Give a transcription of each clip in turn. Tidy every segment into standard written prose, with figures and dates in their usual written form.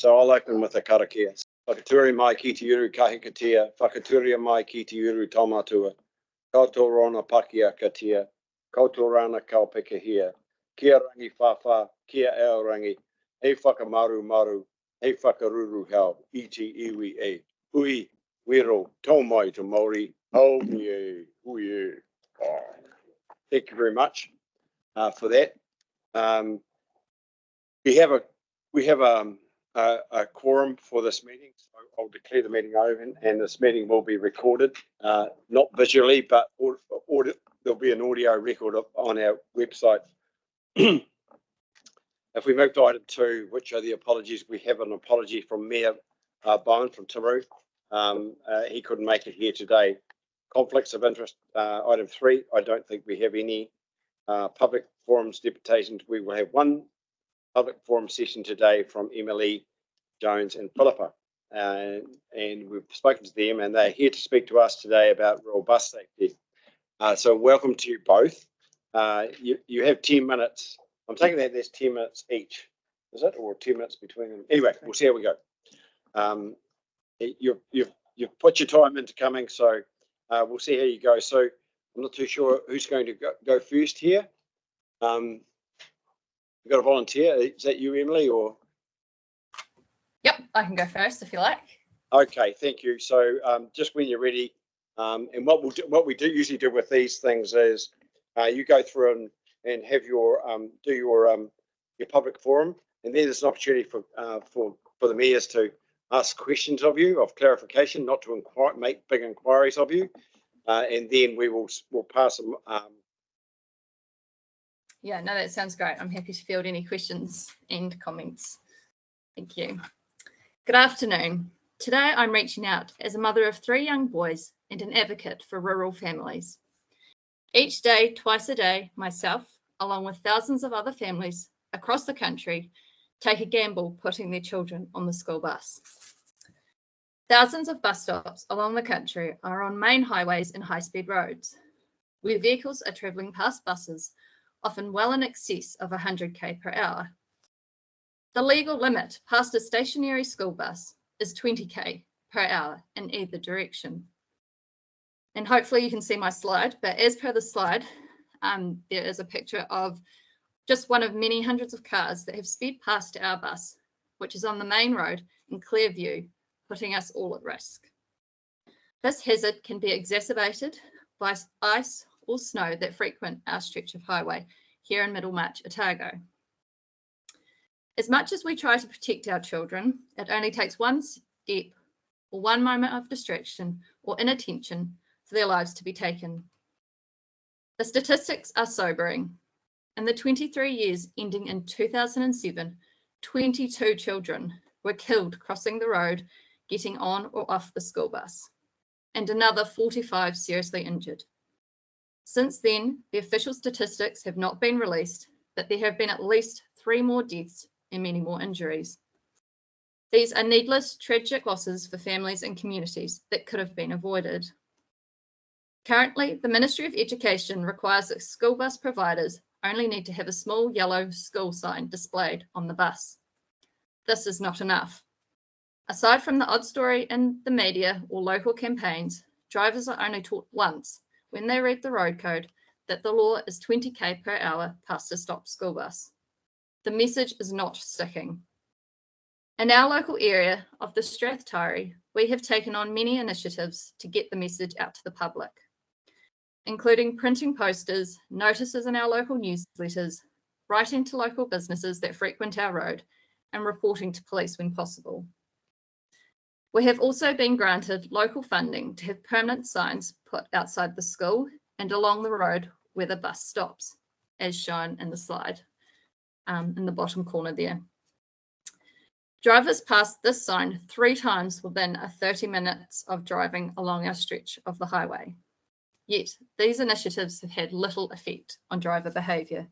So I'll open with a karakia. Whakaturi mai ki te uru kahikatia, whakaturia mai ki te uru taumatua, koutou rona pakia katia, koutou rana kaupekahia, kia rangi whawha, kia ao rangi, hei whakamaru maru, hei whakaruru hau, iti iwi e, hui, wiro, tau mai to Māori, oh yeah, hui. Thank you very much for that. We have a quorum for this meeting, so I'll declare the meeting open, and this meeting will be recorded, not visually, but there'll be an audio record on our website. If we move to item 2, which are the apologies, we have an apology from Mayor Bowen from Timaru. He couldn't make it here today. Conflicts of interest, item 3, I don't think we have any public forums, deputations. We will have one public forum session today from Emily, Jones and Phillipa. And we've spoken to them, and they're here to speak to us today about rural bus safety. So welcome to you both. You have 10 minutes. I'm taking that there's 10 minutes each, is it? Or 10 minutes between them? Anyway, we'll see how we go. You've put your time into coming, so we'll see how you go. So I'm not too sure who's going to go first here. You've got a volunteer. Is that you, Emily, or? Yep, I can go first if you like. Okay, thank you. So just when you're ready, and what we do usually do with these things is you go through and have your do your public forum, and then there's an opportunity for the mayors to ask questions of you, of clarification, not to make big inquiries of you, and then we'll pass them. Yeah, no, that sounds great. I'm happy to field any questions and comments. Thank you. Good afternoon. Today I'm reaching out as a mother of 3 young boys and an advocate for rural families. Each day, twice a day, myself, along with thousands of other families across the country, take a gamble putting their children on the school bus. Thousands of bus stops along the country are on main highways and high-speed roads, where vehicles are travelling past buses, often well in excess of 100 km/h. The legal limit past a stationary school bus is 20 km/h in either direction. And hopefully you can see my slide, but as per the slide, there is a picture of just one of many hundreds of cars that have sped past our bus, which is on the main road in clear view, putting us all at risk. This hazard can be exacerbated by ice or snow that frequent our stretch of highway here in Middlemarch, Otago. As much as we try to protect our children, it only takes one step or one moment of distraction or inattention for their lives to be taken. The statistics are sobering. In the 23 years ending in 2007, 22 children were killed crossing the road, getting on or off the school bus, and another 45 seriously injured. Since then, the official statistics have not been released, but there have been at least 3 more deaths and many more injuries. These are needless, tragic losses for families and communities that could have been avoided. Currently, the Ministry of Education requires that school bus providers only need to have a small yellow school sign displayed on the bus. This is not enough. Aside from the odd story in the media or local campaigns, drivers are only taught once when they read the road code that the law is 20 km/h past a stopped school bus. The message is not sticking. In our local area of the Strathtyre, we have taken on many initiatives to get the message out to the public, including printing posters, notices in our local newsletters, writing to local businesses that frequent our road, and reporting to police when possible. We have also been granted local funding to have permanent signs put outside the school and along the road where the bus stops, as shown in the slide in the bottom corner there. Drivers pass this sign 3 times within 30 minutes of driving along our stretch of the highway. Yet, these initiatives have had little effect on driver behaviour.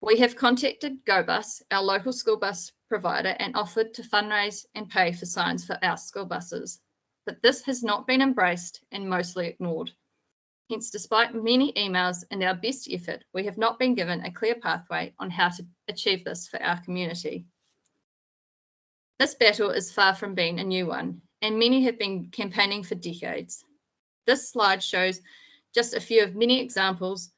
We have contacted GoBus, our local school bus provider, and offered to fundraise and pay for signs for our school buses, but this has not been embraced and mostly ignored. Hence, despite many emails and our best effort, we have not been given a clear pathway on how to achieve this for our community. This battle is far from being a new one, and many have been campaigning for decades. This slide shows just a few of many examples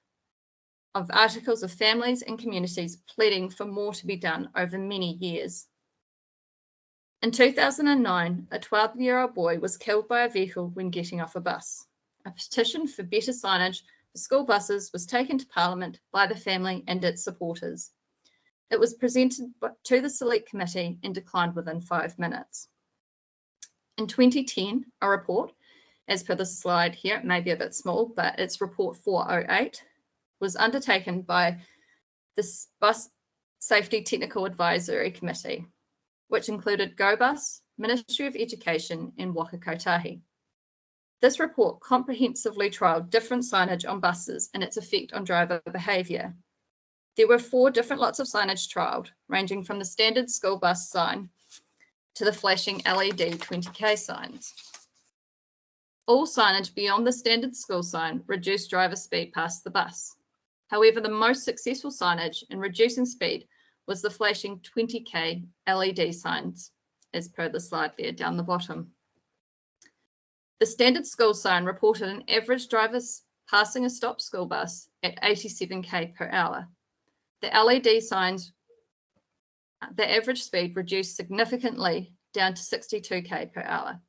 of articles of families and communities pleading for more to be done over many years. In 2009, a 12-year-old boy was killed by a vehicle when getting off a bus. A petition for better signage for school buses was taken to Parliament by the family and its supporters. It was presented to the Select Committee and declined within 5 minutes. In 2010, a report, as per the slide here, it may be a bit small, but it's report 408, was undertaken by the Bus Safety Technical Advisory Committee, which included GoBus, Ministry of Education, and Whakakapi. This report comprehensively trialled different signage on buses and its effect on driver behaviour. There were 4 different lots of signage trialled, ranging from the standard school bus sign to the flashing LED 20k signs. All signage beyond the standard school sign reduced driver speed past the bus. However, the most successful signage in reducing speed was the flashing 20k LED signs, as per the slide there down the bottom. The standard school sign reported an average driver passing a stopped school bus at 87k per hour. The LED signs, the average speed reduced significantly down to 62k per hour.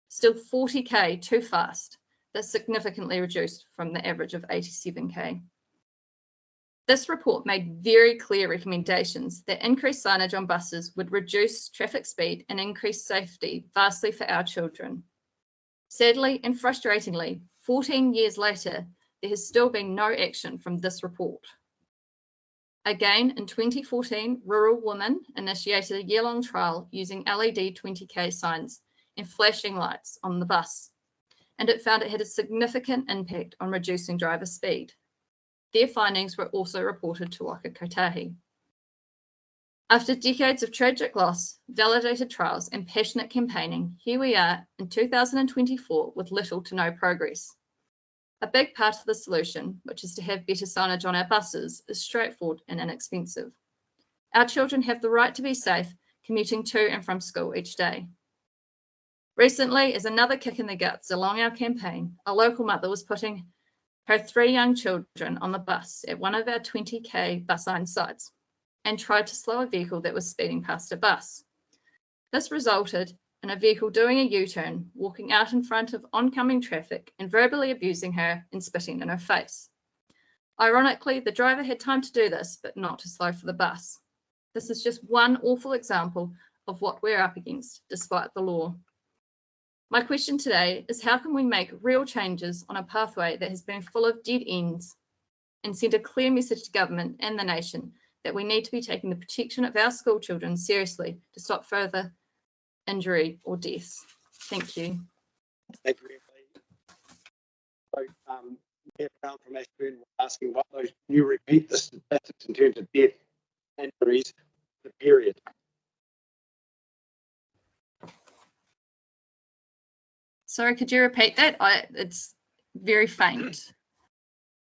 Still 40k too fast. That's significantly reduced from the average of 87k. This report made very clear recommendations that increased signage on buses would reduce traffic speed and increase safety vastly for our children. Sadly and frustratingly, 14 years later, there has still been no action from this report. Again, in 2014, Rural Women initiated a year-long trial using LED 20k signs and flashing lights on the bus, and it found it had a significant impact on reducing driver speed. Their findings were also reported to Whakakapi. After decades of tragic loss, validated trials, and passionate campaigning, here we are in 2024 with little to no progress. A big part of the solution, which is to have better signage on our buses, is straightforward and inexpensive. Our children have the right to be safe commuting to and from school each day. Recently, as another kick in the guts along our campaign, a local mother was putting her 3 young children on the bus at one of our 20k bus line sites and tried to slow a vehicle that was speeding past a bus. This resulted in a vehicle doing a U-turn, walking out in front of oncoming traffic and verbally abusing her and spitting in her face. Ironically, the driver had time to do this, but not to slow for the bus. This is just one awful example of what we're up against, despite the law. My question today is, how can we make real changes on a pathway that has been full of dead ends and send a clear message to government and the nation that we need to be taking the protection of our school children seriously to stop further injury or deaths? Thank you. Thank you, Emily. So, Mayor Brown from Ashburn asking what those, can you repeat the statistics in terms of death, injuries, the period? Sorry, could you repeat that? It's very faint.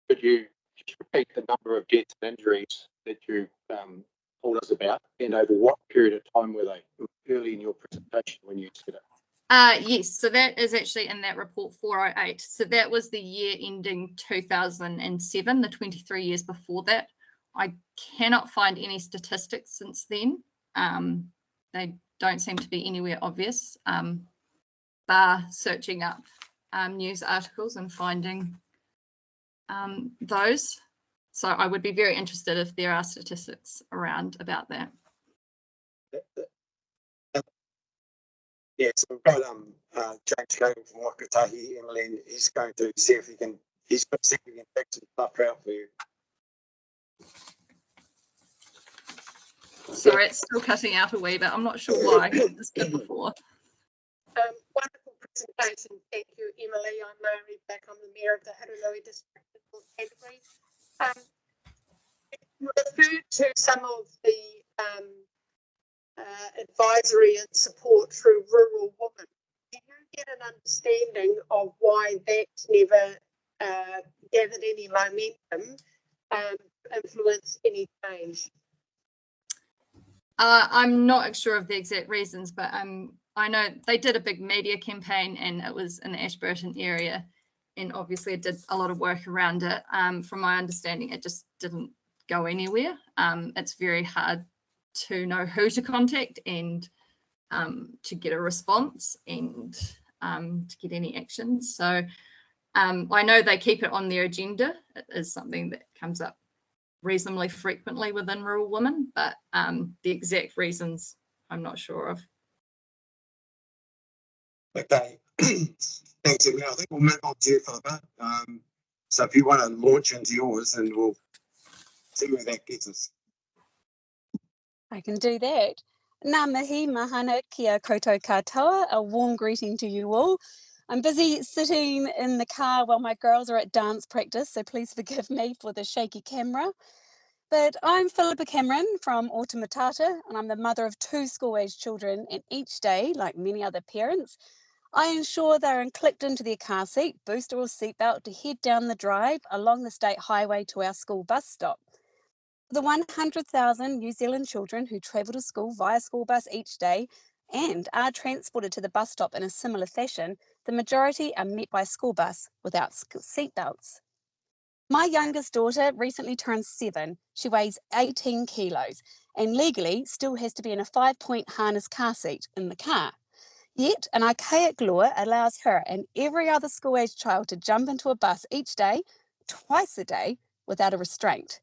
Could you just repeat the number of deaths and injuries that you told us about, and over what period of time were they? Early in your presentation when you said it. Yes, so that is actually in that report 408. So that was the year ending 2007, the 23 years before that. I cannot find any statistics since then. They don't seem to be anywhere obvious, bar searching up news articles and finding those. So I would be very interested if there are statistics around about that. Yeah, so we've got James Cogan from Whakatau, Emily, and he's going to see if he can, he's going to see if he can pick some stuff out for you. Sorry, it's still cutting out a wee bit. I'm not sure why. This bit before. Wonderful presentation. Thank you, Emily. I'm Mary back. I'm the Mayor of the Harurui District of Canterbury. You referred to some of the advisory and support through Rural Women. Do you get an understanding of why that never gathered any momentum, influenced any change? I'm not sure of the exact reasons, but I know they did a big media campaign and it was in the Ashburton area, and obviously it did a lot of work around it. From my understanding, it just didn't go anywhere. It's very hard to know who to contact and to get a response and to get any action. So I know they keep it on their agenda. It is something that comes up reasonably frequently within rural women, but the exact reasons I'm not sure of. Okay, thanks, Emily. I think we'll move on to you, Phillipa. So if you want to launch into yours, and we'll see where that gets us. I can do that. Ngā mihi mahana kia koutou katoa, a warm greeting to you all. I'm busy sitting in the car while my girls are at dance practice, so please forgive me for the shaky camera. But I'm Phillipa Cameron from Otamatata, and I'm the mother of 2 school-aged children, and each day, like many other parents, I ensure they're clipped into their car seat, booster or seatbelt to head down the drive along the state highway to our school bus stop. The 100,000 New Zealand children who travel to school via school bus each day and are transported to the bus stop in a similar fashion, the majority are met by a school bus without seatbelts. My youngest daughter recently turned 7. She weighs 18 kilos and legally still has to be in a 5-point harness car seat in the car. Yet an archaic law allows her and every other school-aged child to jump into a bus each day, twice a day, without a restraint.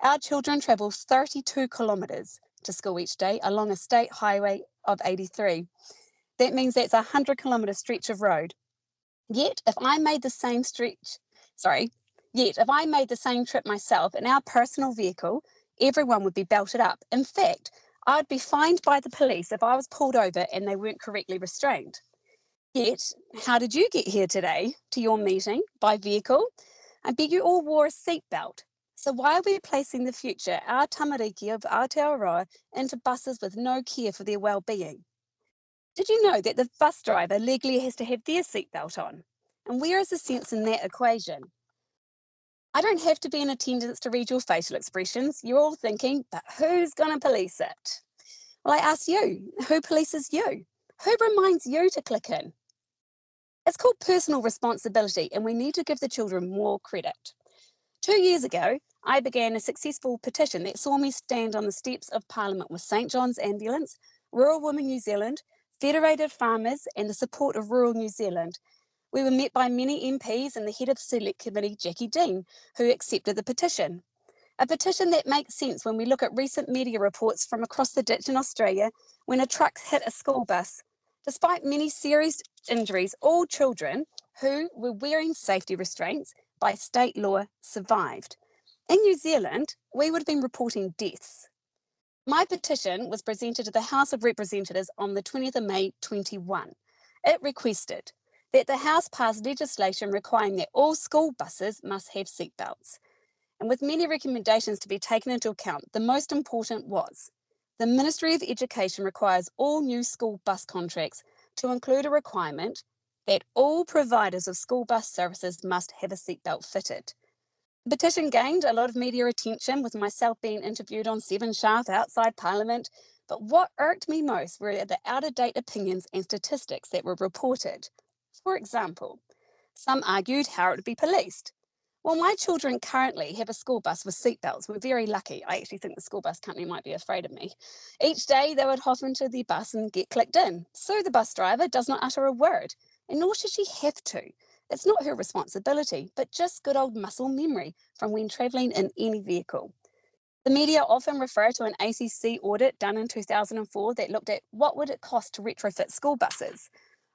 Our children travel 32 kilometres to school each day along a state highway of 83. That means that's a 100-kilometre stretch of road. Yet if I made the same trip myself in our personal vehicle, everyone would be belted up. In fact, I'd be fined by the police if I was pulled over and they weren't correctly restrained. Yet, how did you get here today to your meeting? By vehicle? I bet you all wore a seatbelt. So why are we placing the future, our tamariki of Aotearoa, into buses with no care for their well-being? Did you know that the bus driver legally has to have their seatbelt on? And where is the sense in that equation? I don't have to be in attendance to read your facial expressions. You're all thinking, but who's going to police it? Well, I ask you, who polices you? Who reminds you to click in? It's called personal responsibility, and we need to give the children more credit. 2 years ago, I began a successful petition that saw me stand on the steps of Parliament with St John's Ambulance, Rural Women New Zealand, Federated Farmers, and the support of Rural New Zealand. We were met by many MPs and the head of the Select Committee, Jackie Dean, who accepted the petition. A petition that makes sense when we look at recent media reports from across the ditch in Australia when a truck hit a school bus. Despite many serious injuries, all children who were wearing safety restraints by state law survived. In New Zealand, we would have been reporting deaths. My petition was presented to the House of Representatives on the 20th of May 21. It requested that the House pass legislation requiring that all school buses must have seatbelts. And with many recommendations to be taken into account, the most important was the Ministry of Education requires all new school bus contracts to include a requirement that all providers of school bus services must have a seatbelt fitted. The petition gained a lot of media attention, with myself being interviewed on 7 Sharp outside Parliament, but what irked me most were the out-of-date opinions and statistics that were reported. For example, some argued how it would be policed. Well, my children currently have a school bus with seatbelts. We're very lucky. I actually think the school bus company might be afraid of me. Each day they would hop into the bus and get clicked in. So the bus driver does not utter a word, and nor should she have to. It's not her responsibility, but just good old muscle memory from when travelling in any vehicle. The media often refer to an ACC audit done in 2004 that looked at what would it cost to retrofit school buses.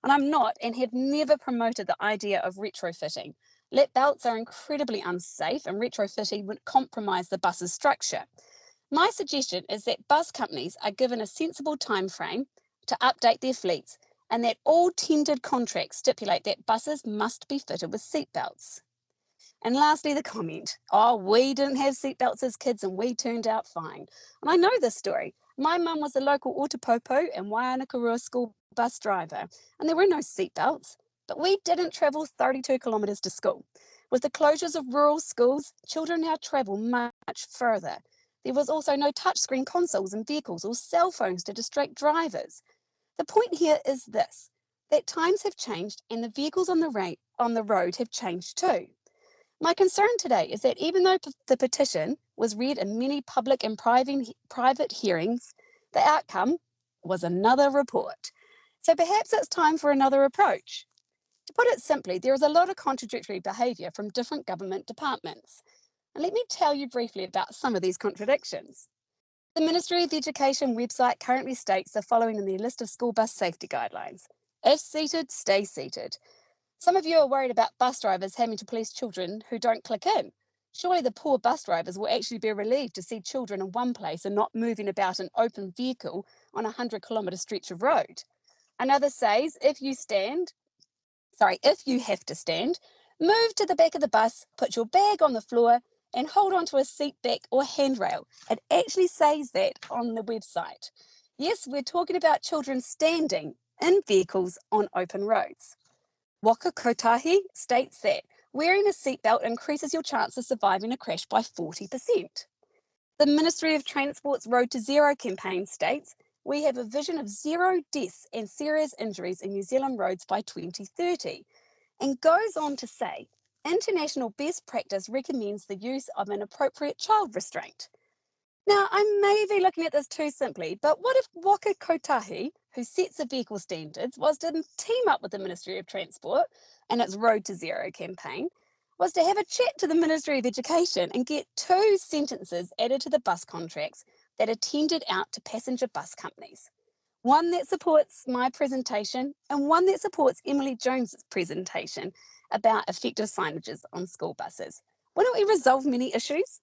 And I'm not and have never promoted the idea of retrofitting. Lap belts are incredibly unsafe, and retrofitting would compromise the bus's structure. My suggestion is that bus companies are given a sensible time frame to update their fleets, and that all tendered contracts stipulate that buses must be fitted with seatbelts. And lastly, the comment, oh, we didn't have seatbelts as kids and we turned out fine. And I know this story. My mum was a local Ōtapopo and Waianakarua school bus driver, and there were no seatbelts, but we didn't travel 32 kilometres to school. With the closures of rural schools, children now travel much further. There was also no touchscreen consoles in vehicles or cell phones to distract drivers. The point here is this, that times have changed and the vehicles on the road have changed too. My concern today is that even though the petition was read in many public and private hearings, the outcome was another report. So perhaps it's time for another approach. To put it simply, there is a lot of contradictory behaviour from different government departments. And let me tell you briefly about some of these contradictions. The Ministry of Education website currently states the following in their list of school bus safety guidelines. If seated, stay seated. Some of you are worried about bus drivers having to police children who don't click in. Surely the poor bus drivers will actually be relieved to see children in one place and not moving about an open vehicle on a 100-kilometre stretch of road. Another says, if you have to stand, move to the back of the bus, put your bag on the floor and hold on to a seat back or handrail. It actually says that on the website. Yes, we're talking about children standing in vehicles on open roads. Whakakapi states that wearing a seatbelt increases your chance of surviving a crash by 40%. The Ministry of Transport's Road to Zero campaign states we have a vision of 0 deaths and serious injuries in New Zealand roads by 2030, and goes on to say, international best practice recommends the use of an appropriate child restraint. Now, I may be looking at this too simply, but what if Whakakapi, who sets the vehicle standards, was to team up with the Ministry of Transport and its Road to Zero campaign, was to have a chat to the Ministry of Education and get 2 sentences added to the bus contracts that are tendered out to passenger bus companies. One that supports my presentation and one that supports Emily Jones's presentation about effective signages on school buses. Why don't we resolve many issues?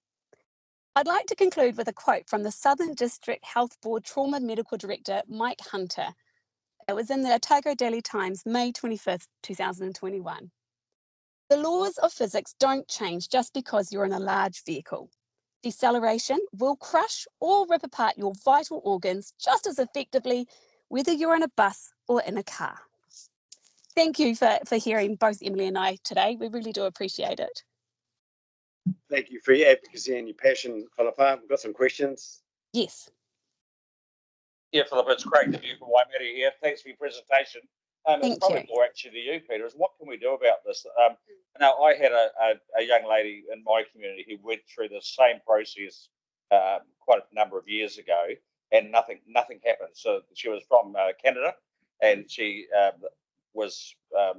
I'd like to conclude with a quote from the Southern District Health Board Trauma Medical Director, Mike Hunter. It was in the Otago Daily Times, May 25th, 2021. The laws of physics don't change just because you're in a large vehicle. Deceleration will crush or rip apart your vital organs just as effectively, whether you're in a bus or in a car. Thank you for hearing both Emily and I today. We really do appreciate it. Thank you for your advocacy and your passion, Phillipa. We've got some questions. Yes. Yeah, Phillipa, it's great to have you from Waimea here. Thanks for your presentation. It's probably more actually to you, Peter, is what can we do about this? Now, I had a young lady in my community who went through the same process quite a number of years ago, and nothing happened. So she was from Canada, and she was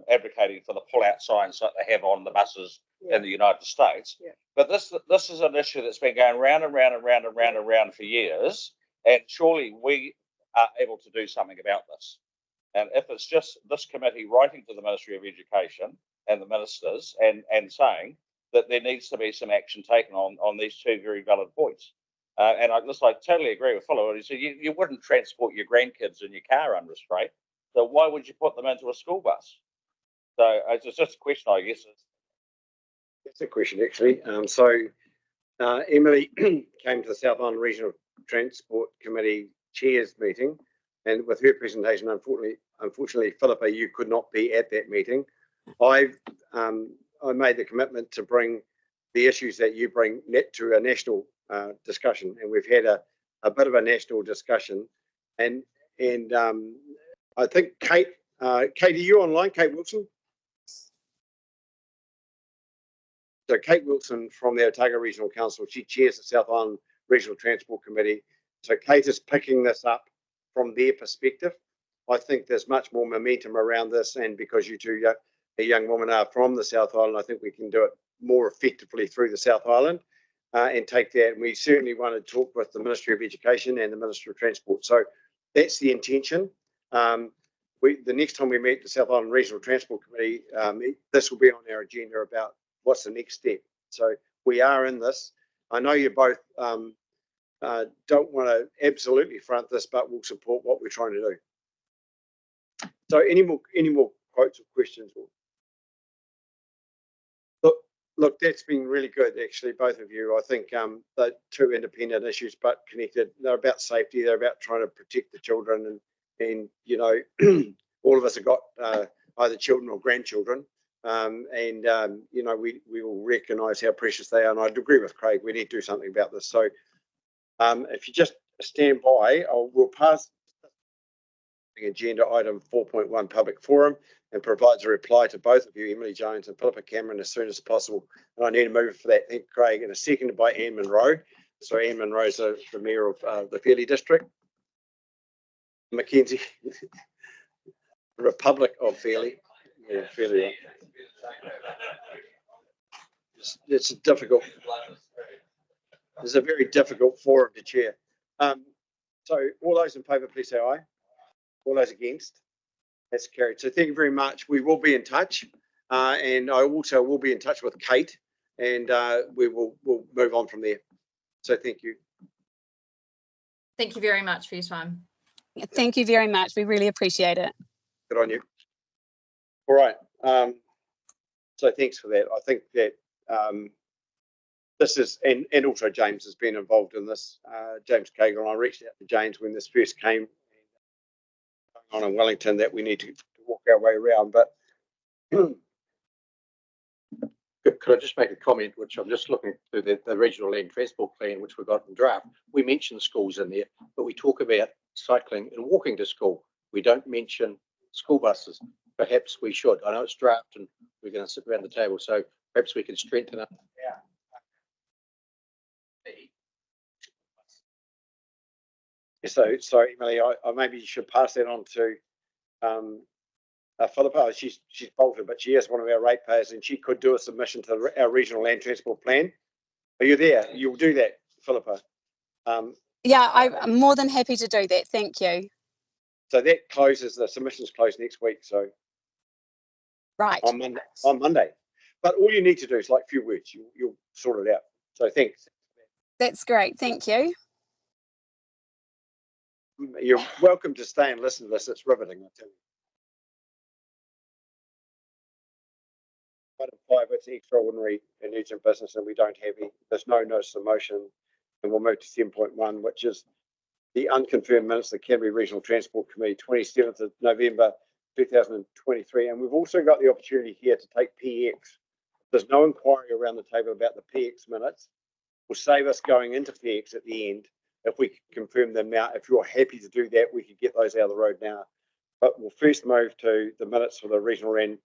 advocating for the pull-out signs that they have on the buses in the United States. Yeah. But this is an issue that's been going round and round and round and round and round for years, and surely we are able to do something about this. And if it's just this committee writing to the Ministry of Education and the ministers and saying that there needs to be some action taken on these 2 very valid points. And I totally agree with Phillipa. He said you wouldn't transport your grandkids in your car unrestrained. So why would you put them into a school bus? So it's just a question, I guess. That's a question, actually. Emily came to the South Island Regional Transport Committee Chairs meeting, and with her presentation, unfortunately, Phillipa, you could not be at that meeting. I made the commitment to bring the issues that you bring to a national discussion, and we've had a bit of a national discussion. And I think Kate, are you online? Kate Wilson. So Kate Wilson from the Otago Regional Council, she chairs the South Island Regional Transport Committee. So Kate is picking this up from their perspective. I think there's much more momentum around this, and because you two, a young woman, are from the South Island, I think we can do it more effectively through the South Island and take that. And we certainly want to talk with the Ministry of Education and the Ministry of Transport. So that's the intention. The next time we meet the South Island Regional Transport Committee, this will be on our agenda about what's the next step. So we are in this. I know you both don't want to absolutely front this, but we'll support what we're trying to do. So any more quotes or questions? Look, that's been really good, actually, both of you. I think they're 2 independent issues, but connected. They're about safety. They're about trying to protect the children, and you know, all of us have got either children or grandchildren. You know, we will recognise how precious they are. And I'd agree with Craig, we need to do something about this. So If you just stand by, we'll pass agenda item 4.1 public forum and provides a reply to both of you, Emily Jones and Phillipa Cameron, as soon as possible. And I need to move for that. Thank you, Craig. And a second by Anne Monroe. So Anne Monroe is the Mayor of the Fairlie District. Mackenzie, Republic of Fairlie. Yeah, Fairlie. It's a difficult. It's a very difficult forum to chair. So all those in favour, please say aye. All those against? That's carried. So thank you very much. We will be in touch, and I also will be in touch with Kate, and we'll move on from there. So thank you. Thank you very much for your time. Thank you very much. We really appreciate it. Good on you. All right. So thanks for that. I think that this is, and also James has been involved in this. James Cagle and I reached out to James when this first came on in Wellington that we need to walk our way around. But could I just make a comment, which I'm just looking through the regional land transport plan, which we got in draft. We mention schools in there, but we talk about cycling and walking to school. We don't mention school buses. Perhaps we should. I know it's draft and we're going to sit around the table, so perhaps we can strengthen up. So Emily, I maybe you should pass that on to Phillipa. She's bolted, but she is one of our ratepayers, and she could do a submission to our regional land transport plan. Are you there? You'll do that, Phillipa. Yeah, I'm more than happy to do that. Thank you. So that closes. The submissions close next week. So Right. On Monday. But all you need to do is like a few words. You'll sort it out. So thanks. That's great. Thank you. You're welcome to stay and listen to this. It's riveting, I tell you. Item 5, it's extraordinary and urgent business, and we don't have any. There's no notice of motion, and we'll move to 7.1, which is the unconfirmed minutes of the Canterbury Regional Transport Committee, 27th of November 2023. And we've also got the opportunity here to take PX. There's no inquiry around the table about the PX minutes. We'll save us going into PX at the end. If we can confirm them now, if you're happy to do that, we could get those out of the road now. But we'll first move to the minutes for the Regional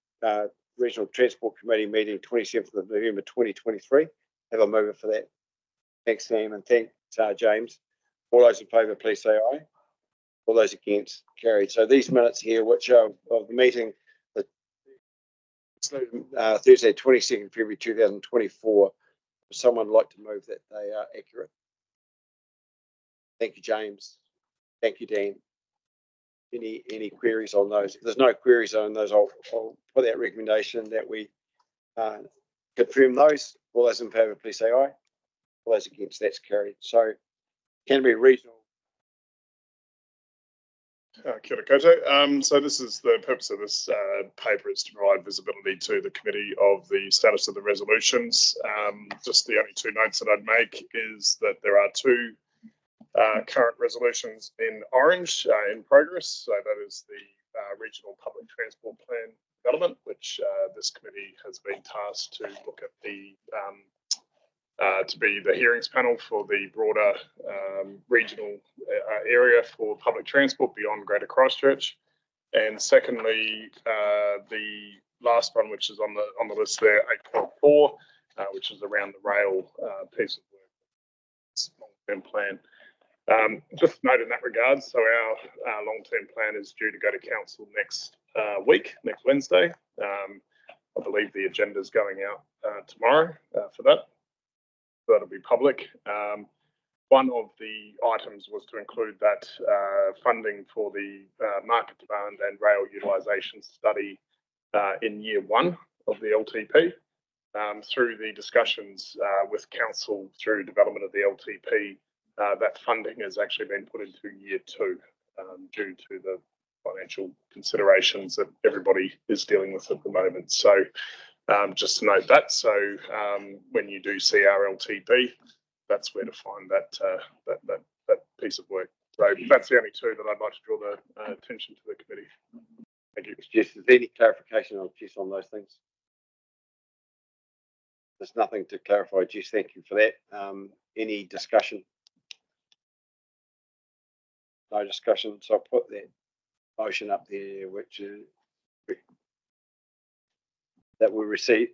Transport Committee meeting, 27th of November 2023. Have a mover for that. Thanks, Sam, and thanks, James. All those in favour, please say aye. All those against, carried. So these minutes here, which are of the meeting, Thursday, 22nd February 2024, would someone like to move that they are accurate? Thank you, James. Thank you, Dan. Any queries on those? If there's no queries on those, I'll put that recommendation that we confirm those. All those in favour, please say aye. All those against, that's carried. So Canterbury Regional. Kia ora koutou. So this is the purpose of this paper is to provide visibility to the committee of the status of the resolutions. Just the only two notes that I'd make is that there are two current resolutions in orange in progress. So that is the Regional Public Transport Plan Development, which this committee has been tasked to look at the to be the hearings panel for the broader regional area for public transport beyond Greater Christchurch. And secondly, the last one, which is on the list there, 8.4, which is around the rail piece of work, long-term plan. Just note in that regard, so our long-term plan is due to go to council next week, next Wednesday. I believe the agenda is going out tomorrow for that. So that'll be public. One of the items was to include that funding for the market demand and rail utilisation study in year one of the LTP. Through the discussions with council through development of the LTP, that funding has actually been put into year two due to the financial considerations that everybody is dealing with at the moment. So just to note that. So when you do see our LTP, that's where to find that piece of work. So that's the only two that I'd like to draw the attention to the committee. Thank you. Jess, is there any clarification on Jess on those things? There's nothing to clarify, Jess. Thank you for that. Any discussion? no discussion, so I'll put that motion up there, which is that we receive.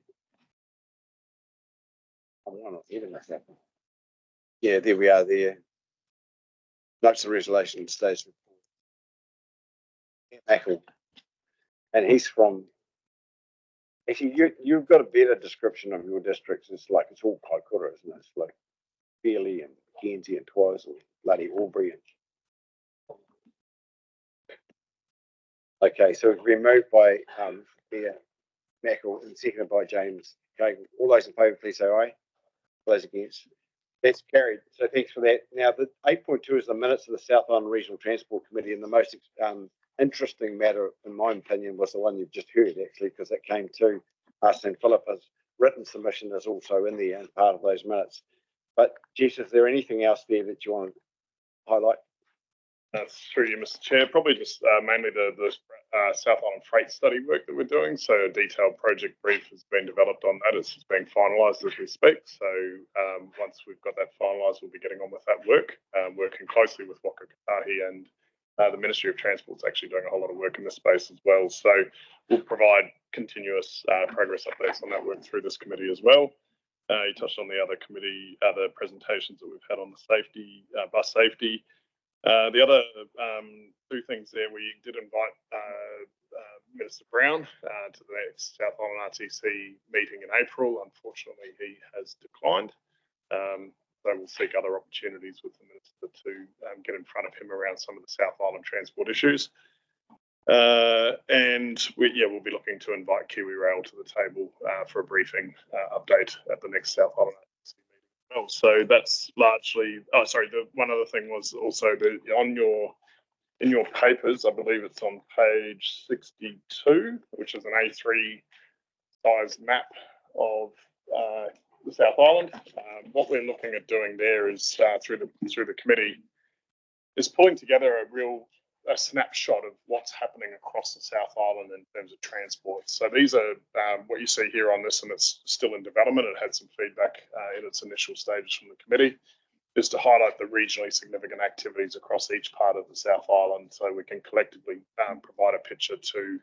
I'm not even that. Yeah, there we are there. Notes the resolution stays report. And he's from, actually, you've got a better description of your districts. It's like, it's all Kaikoura, isn't it? It's like Fairley and Mackenzie and Twizel, bloody Albury. Okay, so it's been moved by Mayor Mackel and seconded by James. Okay, all those in favour, please say aye. All those against. That's carried. So thanks for that. Now, the 8.2 is the minutes of the South Island Regional Transport Committee, and the most interesting matter, in my opinion, was the one you've just heard, actually, because it came to us, and Phillipa's written submission is also in there and part of those minutes. But, Jess, is there anything else there that you want to highlight? Through you, Mr. Chair, probably just mainly the South Island freight study work that we're doing. So a detailed project brief has been developed on that. It's being finalised as we speak. So once we've got that finalised, we'll be getting on with that work, working closely with Whakakapi, and the Ministry of Transport is actually doing a whole lot of work in this space as well. So we'll provide continuous progress updates on that work through this committee as well. You touched on the other presentations that we've had on the safety, bus safety. The other two things there, we did invite Minister Brown to the next South Island RTC meeting in April. Unfortunately, he has declined. So we'll seek other opportunities with the Minister to get in front of him around some of the South Island transport issues. And we'll be looking to invite Kiwi Rail to the table for a briefing update at the next South Island RTC meeting. Oh, so that's largely. Oh, sorry. The one other thing was also in your papers. I believe it's on page 62, which is an A3 size map of the South Island. What we're looking at doing there is through the committee is pulling together a snapshot of what's happening across the South Island in terms of transport. So these are what you see here on this, and it's still in development. It had some feedback in its initial stages from the committee, is to highlight the regionally significant activities across each part of the South Island, so we can collectively provide a picture to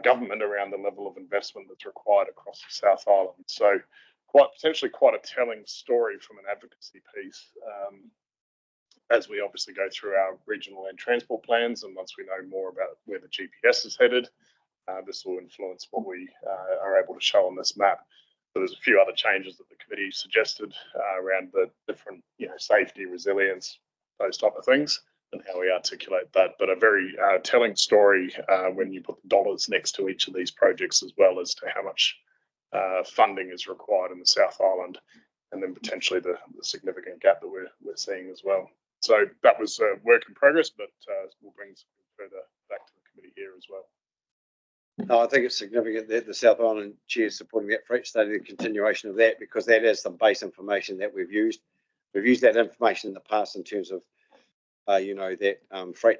government around the level of investment that's required across the South Island. So potentially quite a telling story from an advocacy piece. As we obviously go through our regional land transport plans, and once we know more about where the GPS is headed, this will influence what we are able to show on this map. So there's a few other changes that the committee suggested around the different, safety, resilience, those type of things, and how we articulate that. But a very telling story when you put the dollars next to each of these projects, as well as to how much funding is required in the South Island, and then potentially the significant gap that we're seeing as well. So that was a work in progress, but we'll bring some further back to the committee here as well. No, I think it's significant that the South Island Chair is supporting that freight study, the continuation of that, because that is some base information that we've used. We've used that information in the past in terms of, that freight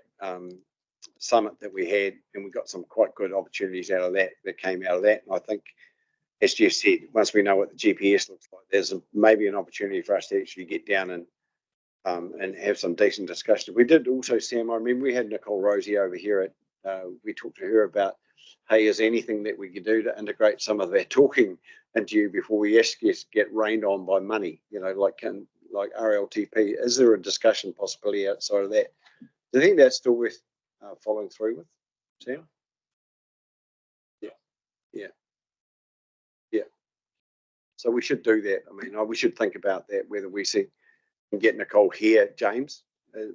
summit that we had, and we got some quite good opportunities out of that came out of that. And I think, as Jeff said, once we know what the GPS looks like, there's maybe an opportunity for us to actually get down and have some decent discussion. We did also, Sam, I remember we had Nicole Rosie over here we talked to her about, hey, is there anything that we can do to integrate some of that talking into you before we actually get rained on by money, like RLTP? Is there a discussion possibility outside of that? Do you think that's still worth following through with, Sam? Yeah. So we should do that. I mean, we should think about that, whether we can get Nicole here, James.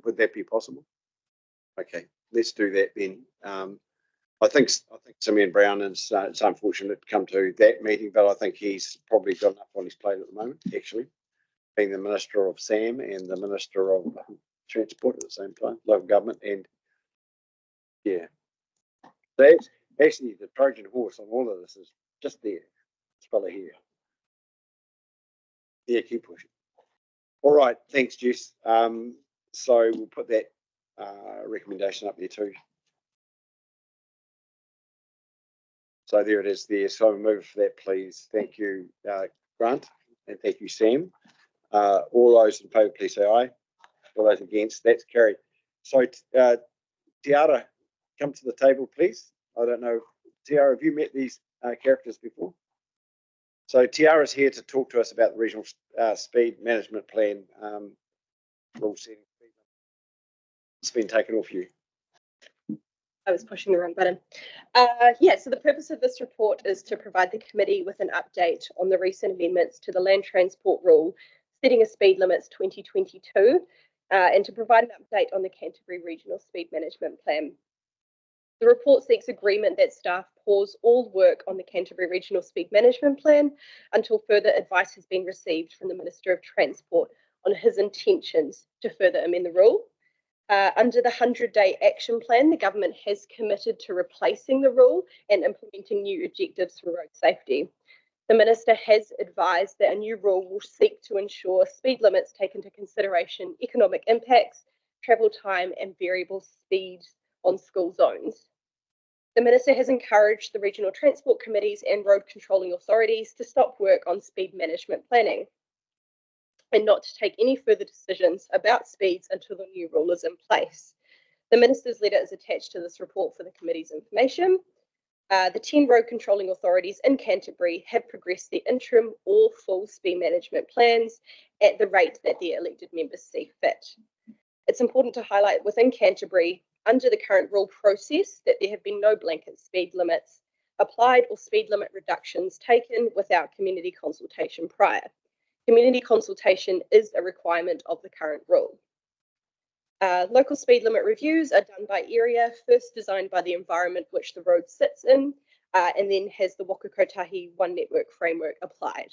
Would that be possible? Okay, let's do that then. I think Simeon Brown is it's unfortunate to come to that meeting, but I think he's probably got enough on his plate at the moment, actually, being the Minister of SAM and the Minister of Transport at the same time, local government, and yeah. That's actually the Trojan horse on all of this is just there. This fella here. Yeah, keep pushing. All right, thanks, Jess. So we'll put that recommendation up there too. So there it is there. So move for that, please. Thank you, Grant, and thank you, Sam. All those in favour, please say aye. All those against, that's carried. So, Tiara, come to the table, please. I don't know, Tiara, have you met these characters before? So Tiara's here to talk to us about the regional speed management plan. Rule setting. It's been taken off you. I was pushing the wrong button. Yeah, so the purpose of this report is to provide the committee with an update on the recent amendments to the land transport rule, setting a speed limits 2022, and to provide an update on the Canterbury Regional Speed Management Plan. The report seeks agreement that staff pause all work on the Canterbury Regional Speed Management Plan until further advice has been received from the Minister of Transport on his intentions to further amend the rule. Under the 100-day action plan, the government has committed to replacing the rule and implementing new objectives for road safety. The Minister has advised that a new rule will seek to ensure speed limits take into consideration economic impacts, travel time, and variable speeds on school zones. The Minister has encouraged the regional transport committees and road controlling authorities to stop work on speed management planning and not to take any further decisions about speeds until the new rule is in place. The Minister's letter is attached to this report for the committee's information. The 10 road controlling authorities in Canterbury have progressed their interim or full speed management plans at the rate that their elected members see fit. It's important to highlight within Canterbury, under the current rule process, that there have been no blanket speed limits applied or speed limit reductions taken without community consultation prior. Community consultation is a requirement of the current rule. Local speed limit reviews are done by area, first designed by the environment which the road sits in, and then has the Whakakapi One Network framework applied.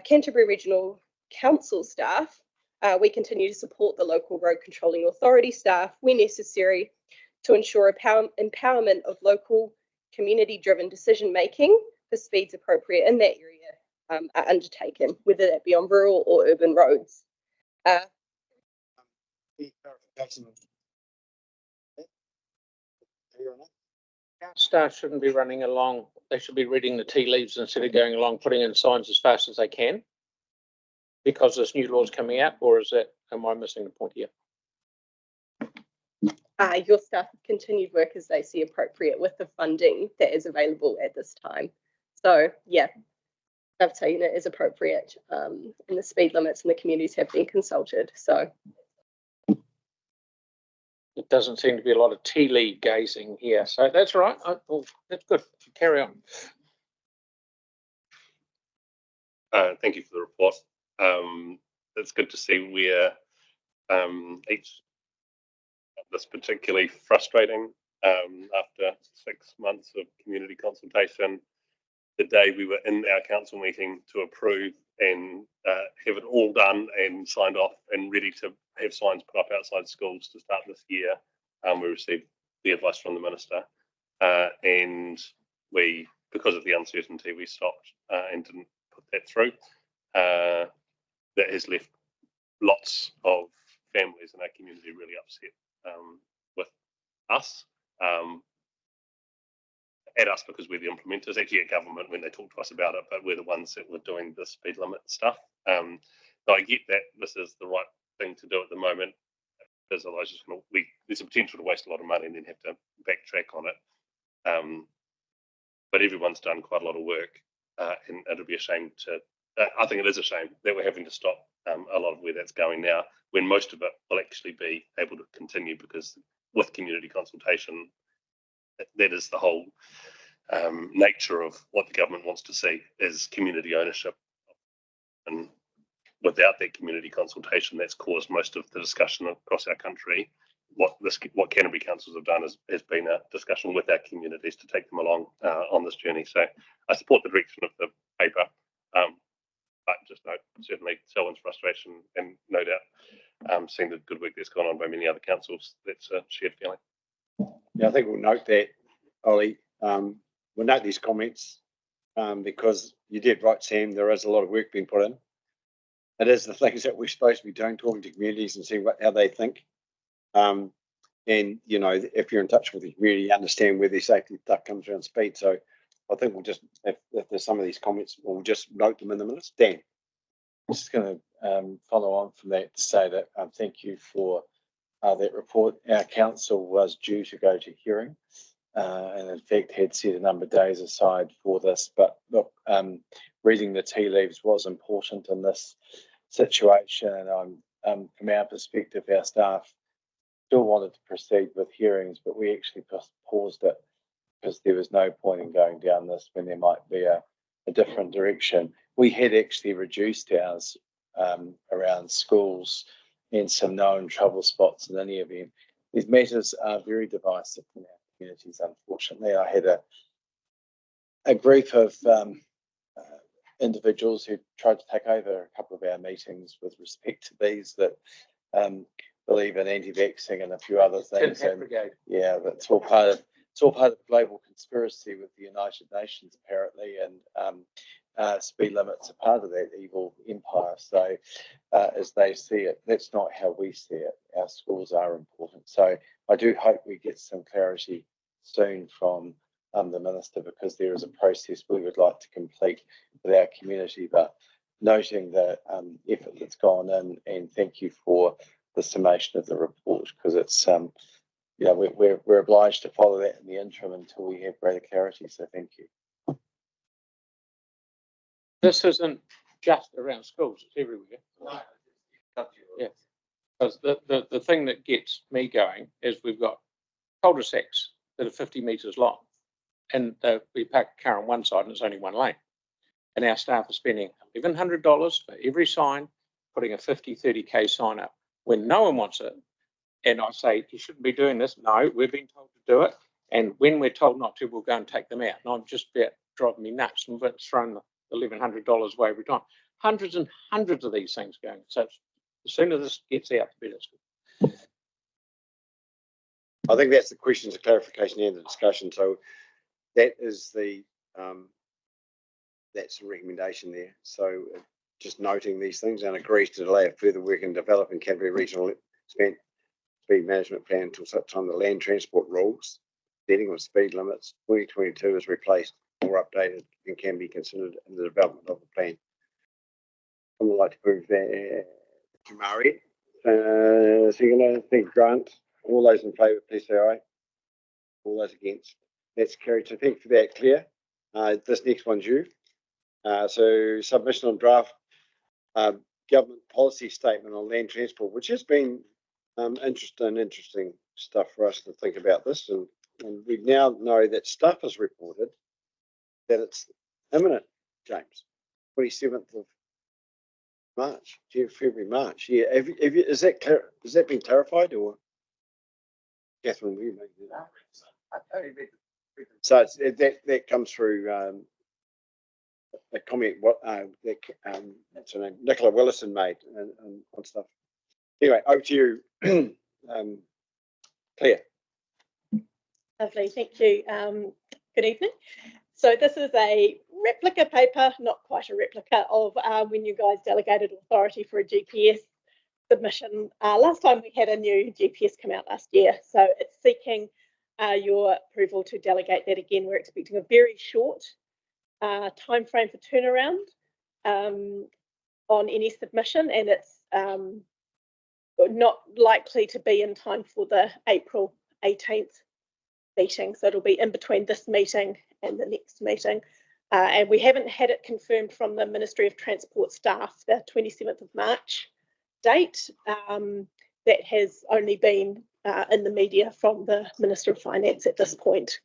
Canterbury Regional Council staff, we continue to support the local road controlling authority staff where necessary to ensure empowerment of local community-driven decision-making for speeds appropriate in that area are undertaken, whether that be on rural or urban roads. Staff shouldn't be running along. They should be reading the tea leaves instead of going along, putting in signs as fast as they can because this new law is coming out, or is that, am I missing the point here? Your staff have continued work as they see appropriate with the funding that is available at this time. So yeah, I've taken it as appropriate, and the speed limits and the communities have been consulted. So it doesn't seem to be a lot of tea leaf gazing here. So that's right. Well, that's good. Carry on. Thank you for the report. It's good to see where this particularly frustrating after 6 months of community consultation. The day we were in our council meeting to approve and have it all done and signed off and ready to have signs put up outside schools to start this year, we received the advice from the Minister, and we, because of the uncertainty, we stopped and didn't put that through. That has left lots of families in our community really upset with us. At us because we're the implementers, actually at government when they talk to us about it, but we're the ones that were doing the speed limit stuff. So I get that this is the right thing to do at the moment, because otherwise there's a potential to waste a lot of money and then have to backtrack on it. But everyone's done quite a lot of work, and it'll be a shame to, I think it is a shame that we're having to stop a lot of where that's going now, when most of it will actually be able to continue, because with community consultation, that is the whole nature of what the government wants to see, is community ownership. And without that community consultation, that's caused most of the discussion across our country. What Canterbury councils have done has been a discussion with our communities to take them along on this journey. So I support the direction of the paper, but just note certainly Selwyn's frustration, and no doubt seeing the good work that's gone on by many other councils, that's a shared feeling. Yeah, I think we'll note that, Ollie. We'll note these comments because you did right, Sam. There is a lot of work being put in. It is the things that we're supposed to be doing, talking to communities and seeing how they think. And, you know, if you're in touch with the community, you understand where the safety stuff comes around speed. So I think we'll just, if there's some of these comments, we'll just note them in the minutes. Dan. I'm just going to follow on from that to say that thank you for that report. Our council was due to go to hearing, and in fact had set a number of days aside for this. But look, reading the tea leaves was important in this situation. And from our perspective, our staff still wanted to proceed with hearings, but we actually just paused it because there was no point in going down this when there might be a different direction. We had actually reduced ours around schools and some known trouble spots in any event. These matters are very divisive in our communities, unfortunately. I had a group of individuals who tried to take over a couple of our meetings with respect to these that believe in anti-vaxxing and a few other things. And, yeah, that's all part of the global conspiracy with the United Nations, apparently, and speed limits are part of that evil empire. So, as they see it, that's not how we see it. Our schools are important. So, I do hope we get some clarity soon from the Minister, because there is a process we would like to complete with our community. But noting the effort that's gone in, and thank you for the summation of the report, because it's we're obliged to follow that in the interim until we have greater clarity. So thank you. This isn't just around schools, it's everywhere. Yeah. Because the thing that gets me going is we've got cul-de-sacs that are 50 metres long, and we park a car on one side and it's only one lane. And our staff are spending $1,100 for every sign, putting a 30K sign up when no one wants it. And I say, you shouldn't be doing this. No, we've been told to do it. And when we're told not to, we'll go and take them out. And I'm just about driving me nuts and throwing the $1,100 away every time. Hundreds and hundreds of these things going. So the sooner this gets out, the better it's good. I think that's the questions of clarification and the discussion. So that is that's the recommendation there. So just noting these things, and agrees to delay further work in developing Canterbury Regional Speed Management Plan until such time the land transport rules setting of speed limits 2022 is replaced or updated and can be considered in the development of the plan. I would like to move that to Murray. Second, thank Grant. All those in favour, please say aye. All those against. That's carried. So thank you for that, Claire. This next one's you. So submission on draft government policy statement on land transport, which has been interesting stuff for us to think about this. And we now know that stuff is reported that it's imminent, James, 27th of March, February, March. Yeah, is that clear? Has that been clarified, or Catherine, will you make that? So that comes through a comment what's her name, Nicola Willison made and on stuff. Anyway, over to you, Claire. Lovely, thank you. Good evening. So this is a replica paper, not quite a replica of when you guys delegated authority for a GPS submission. Last time we had a new GPS come out last year, so it's seeking your approval to delegate that again. We're expecting a very short time frame for turnaround on any submission, and it's not likely to be in time for the April 18th meeting, so it'll be in between this meeting and the next meeting. And we haven't had it confirmed from the Ministry of Transport staff, the 27th of March date. That has only been in the media from the Minister of Finance at this point.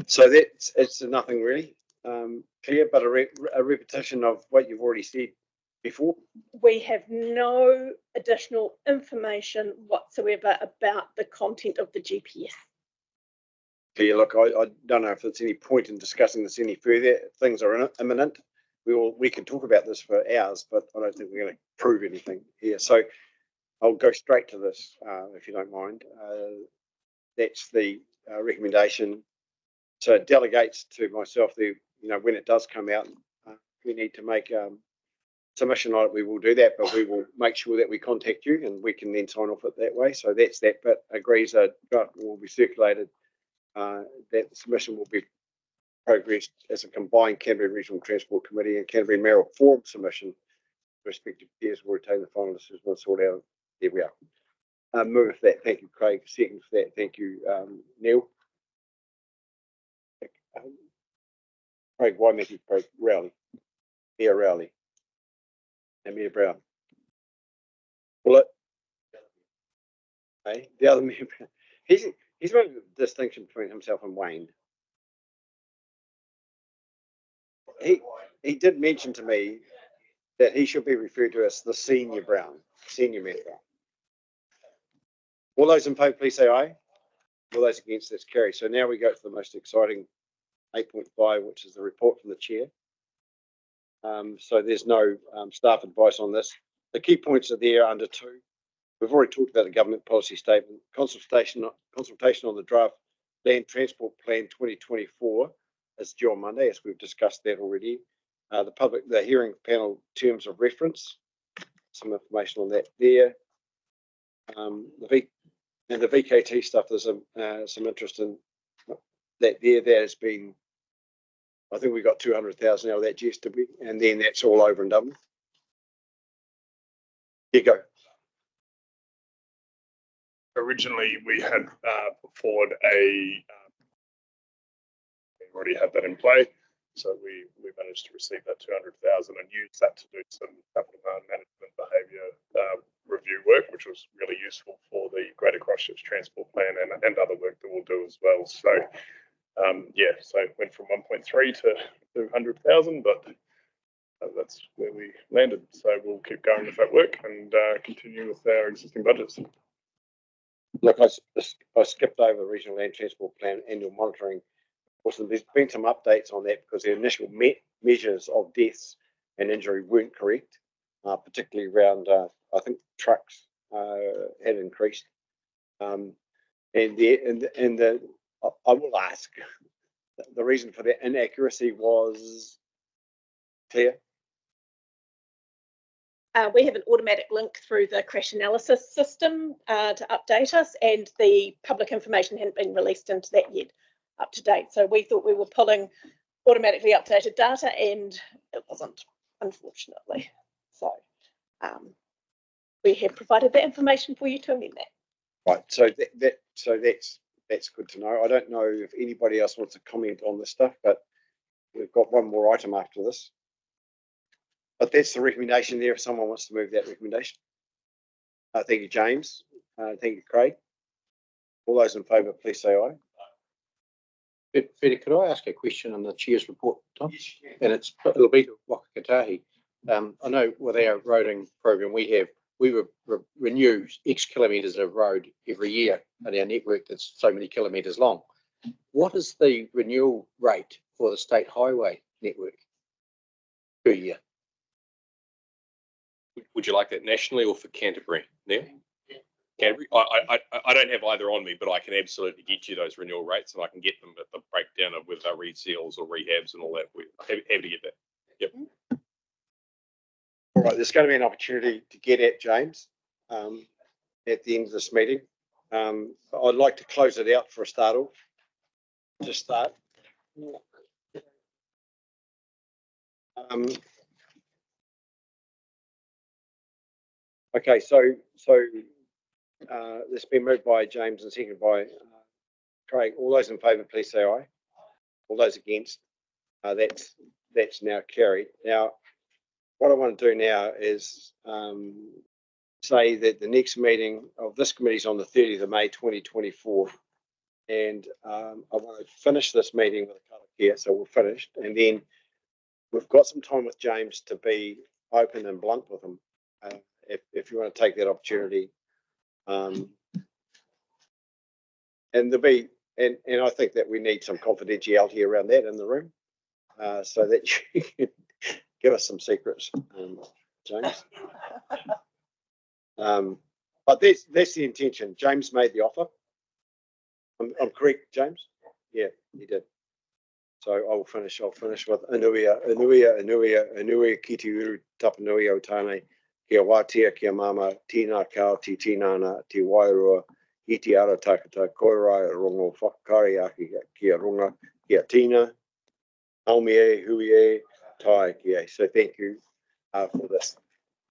So it's nothing really clear, but a repetition of what you've already said before. We have no additional information whatsoever about the content of the GPS. Yeah, look, I don't know if there's any point in discussing this any further. Things are imminent. We can talk about this for hours, but I don't think we're going to prove anything here. So I'll go straight to this, if you don't mind. That's the recommendation. So it delegates to myself, when it does come out, we need to make submission on it. We will do that, but we will make sure that we contact you and we can then sign off it that way. So that's that bit. Agrees a draft will be circulated. That the submission will be progressed as a combined Canterbury Regional Transport Committee and Canterbury Mayoral Forum submission respective peers will retain the final decision and sort out. There we are. Move for that. Thank you, Craig. Second for that. Thank you, Neil. Craig Waimeti, Craig Rowley. Mia Rowley. And Mia Brown. Well, hey, the other Mia Brown. He's made a distinction between himself and Wayne. He did mention to me that he should be referred to as the senior Brown, senior Mayor Brown. All those in favour, please say aye. All those against, that's carried. So now we go to the most exciting 8.5, which is the report from the chair. So there's no staff advice on this. The key points are there under 2. We've already talked about the government policy statement, consultation on the draft land transport plan 2024 is due on Monday, as we've discussed that already. The hearing panel terms of reference, some information on that there. The VKT stuff, there's some interest in that there. That has been, I think we got 200,000 out of that, Jess, did we? And then that's all over and done with. Here you go. Originally, we had put forward we already had that in play. So we managed to receive that 200,000 and use that to do some capital management behaviour review work, which was really useful for the Greater Christchurch Transport Plan and other work that we'll do as well. So yeah, so it went from 1.3 to 200,000, but that's where we landed. So we'll keep going with that work and continue with our existing budgets. Look, I skipped over regional land transport plan annual monitoring. Also, there's been some updates on that because the initial measures of deaths and injury weren't correct, particularly around, I think, trucks had increased. I will ask, the reason for that inaccuracy was clear. We have an automatic link through the crash analysis system to update us, and the public information hadn't been released into that yet, up to date. So we thought we were pulling automatically updated data, and it wasn't, unfortunately. So we have provided that information for you to amend that. Right. So that's good to know. I don't know if anybody else wants to comment on this stuff, but we've got one more item after this. But that's the recommendation there if someone wants to move that recommendation. Thank you, James. Thank you, Craig. All those in favour, please say aye. Peter, could I ask a question on the chair's report, Tom? And it'll be to Whakakapi. I know with our roading program we renew X kilometres of road every year on our network that's so many kilometres long. What is the renewal rate for the state highway network per year? Would you like that nationally or for Canterbury, Neil? Canterbury. I don't have either on me, but I can absolutely get you those renewal rates, and I can get them at the breakdown of whether they're reseals or rehabs and all that. We're happy to get that. Yep. All right. There's going to be an opportunity to get at James at the end of this meeting. I'd like to close it out for a start off. Just start. Okay, so this has been moved by James and seconded by Craig. All those in favour, please say aye. All those against, that's now carried. Now, what I want to do now is say that the next meeting of this committee is on the 30th of May 2024, and I want to finish this meeting with a Karakia, so we're finished, and then we've got some time with James to be open and blunt with him. If you want to take that opportunity, and there'll be, and I think that we need some confidentiality around that in the room, so that you can give us some secrets, James. But that's the intention. James made the offer. I'm correct, James? Yeah, he did. So I'll finish with Anuia Kiti Uru Tapanui o Tāne. Kia wātia, kia mama, tīnā kao, ti tīnana, ti wairua, i te ara takata, koirai, rongo, whakakari aki, kia runga, kia tīna, aumi e, hui e, tai kia. So thank you for this.